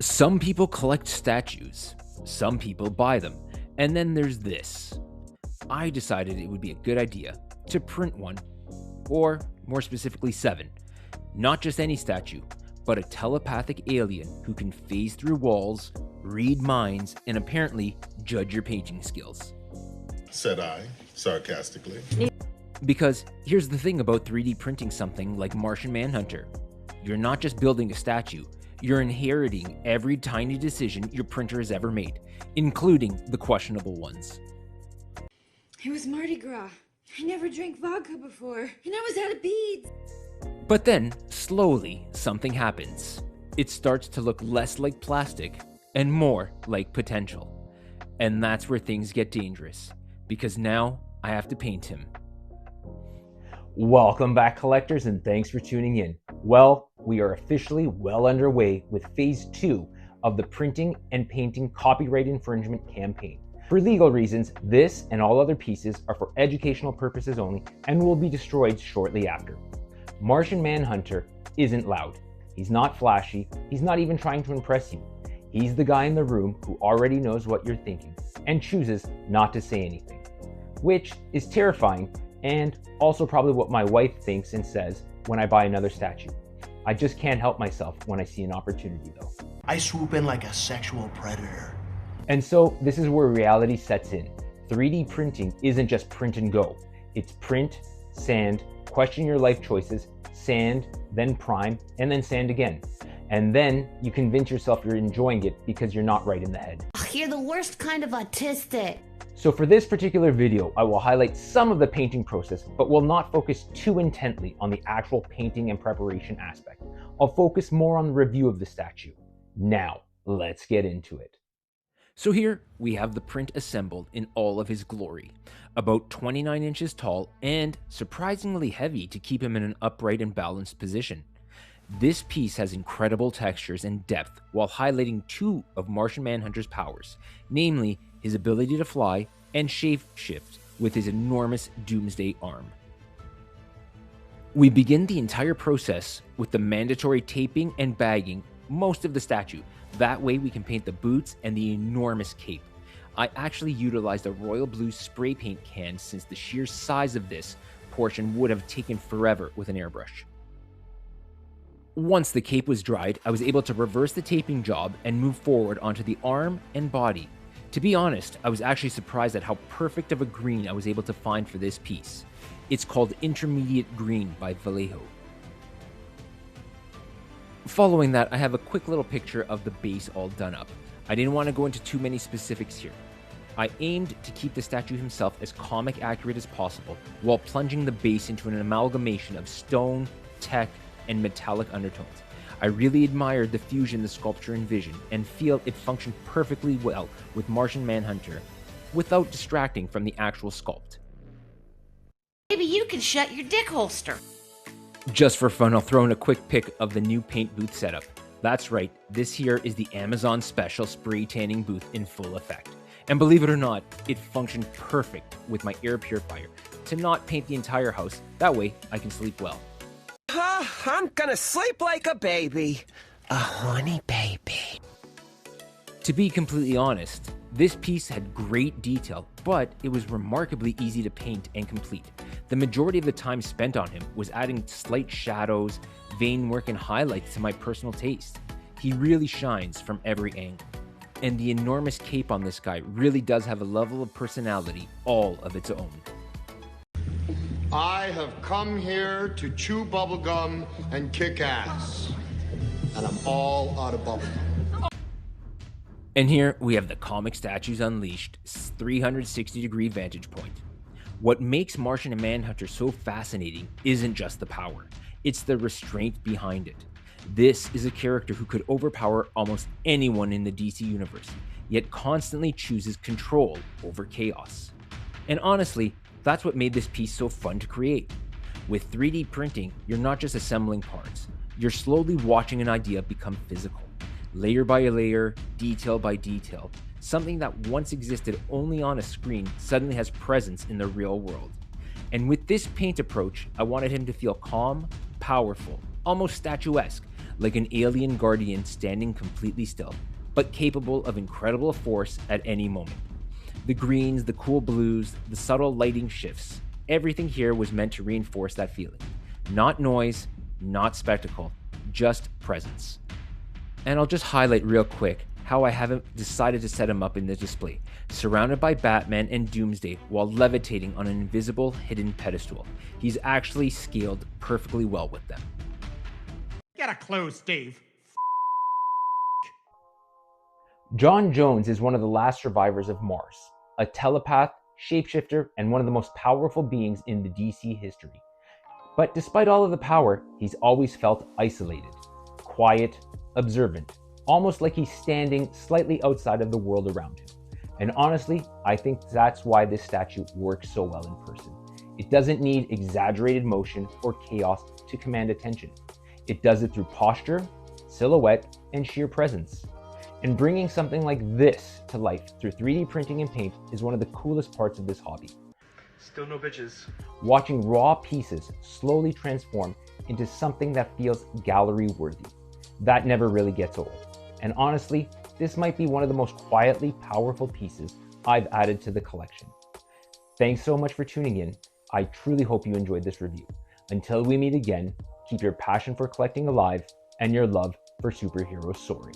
Some people collect statues, some people buy them, and then there's this. I decided it would be a good idea to print one, or more specifically 7. Not just any statue, but a telepathic alien who can phase through walls, read minds, and apparently judge your painting skills. Said I, sarcastically. Because here's the thing about 3D printing something like Martian Manhunter. You're not just building a statue, you're inheriting every tiny decision your printer has ever made, including the questionable ones. It was Mardi Gras. I never drank vodka before, and I was out of beads. But then, slowly, something happens. It starts to look less like plastic and more like potential. And that's where things get dangerous, because now I have to paint him. Welcome back, collectors, and thanks for tuning in. Well, we are officially well underway with phase 2 of the printing and painting copyright infringement campaign. For legal reasons, this and all other pieces are for educational purposes only and will be destroyed shortly after. Martian Manhunter isn't loud. He's not flashy. He's not even trying to impress you. He's the guy in the room who already knows what you're thinking and chooses not to say anything, which is terrifying and also probably what my wife thinks and says when I buy another statue. I just can't help myself when I see an opportunity though. I swoop in like a sexual predator. And so this is where reality sets in. 3D printing isn't just print and go. It's print, sand, question your life choices, sand, then prime, and then sand again. And then you convince yourself you're enjoying it because you're not right in the head. You're the worst kind of autistic. So for this particular video, I will highlight some of the painting process, but will not focus too intently on the actual painting and preparation aspect. I'll focus more on the review of the statue. Now, let's get into it. So here we have the print assembled in all of his glory, about 29 inches tall and surprisingly heavy to keep him in an upright and balanced position. This piece has incredible textures and depth while highlighting 2 of Martian Manhunter's powers, namely his ability to fly and shapeshift with his enormous doomsday arm. We begin the entire process with the mandatory taping and bagging most of the statue. That way we can paint the boots and the enormous cape. I actually utilized a royal blue spray paint can since the sheer size of this portion would have taken forever with an airbrush. Once the cape was dried, I was able to reverse the taping job and move forward onto the arm and body. To be honest, I was actually surprised at how perfect of a green I was able to find for this piece. It's called Intermediate Green by Vallejo. Following that, I have a quick little picture of the base all done up. I didn't want to go into too many specifics here. I aimed to keep the statue himself as comic accurate as possible while plunging the base into an amalgamation of stone, tech, and metallic undertones. I really admired the fusion the sculpture envisioned and feel it functioned perfectly well with Martian Manhunter without distracting from the actual sculpt. Maybe you can shut your dick holster. Just for fun, I'll throw in a quick pic of the new paint booth setup. That's right, this here is the Amazon special spray tanning booth in full effect. And believe it or not, it functioned perfect with my air purifier to not paint the entire house. That way I can sleep well. I'm gonna sleep like a baby. A horny baby. To be completely honest, this piece had great detail, but it was remarkably easy to paint and complete. The majority of the time spent on him was adding slight shadows, vein work, and highlights to my personal taste. He really shines from every angle. And the enormous cape on this guy really does have a level of personality all of its own. I have come here to chew bubblegum and kick ass. And I'm all out of bubblegum. And here we have the Comic Statues Unleashed 360-degree vantage point. What makes Martian Manhunter so fascinating isn't just the power, it's the restraint behind it. This is a character who could overpower almost anyone in the DC universe, yet constantly chooses control over chaos. And honestly, that's what made this piece so fun to create. With 3D printing, you're not just assembling parts, you're slowly watching an idea become physical. Layer by layer, detail by detail, something that once existed only on a screen suddenly has presence in the real world. And with this paint approach, I wanted him to feel calm, powerful, almost statuesque, like an alien guardian standing completely still, but capable of incredible force at any moment. The greens, the cool blues, the subtle lighting shifts, everything here was meant to reinforce that feeling. Not noise, not spectacle, just presence. And I'll just highlight real quick how I haven't decided to set him up in the display, surrounded by Batman and Doomsday while levitating on an invisible hidden pedestal. He's actually scaled perfectly well with them. Get a clue, Steve. John Jones is one of the last survivors of Mars, a telepath, shapeshifter, and one of the most powerful beings in the DC history. But despite all of the power, he's always felt isolated, quiet, observant, almost like he's standing slightly outside of the world around him. And honestly, I think that's why this statue works so well in person. It doesn't need exaggerated motion or chaos to command attention. It does it through posture, silhouette, and sheer presence. And bringing something like this to life through 3D printing and paint is one of the coolest parts of this hobby. Still no bitches. Watching raw pieces slowly transform into something that feels gallery worthy. That never really gets old. And honestly, this might be one of the most quietly powerful pieces I've added to the collection. Thanks so much for tuning in. I truly hope you enjoyed this review. Until we meet again, keep your passion for collecting alive and your love for superheroes soaring.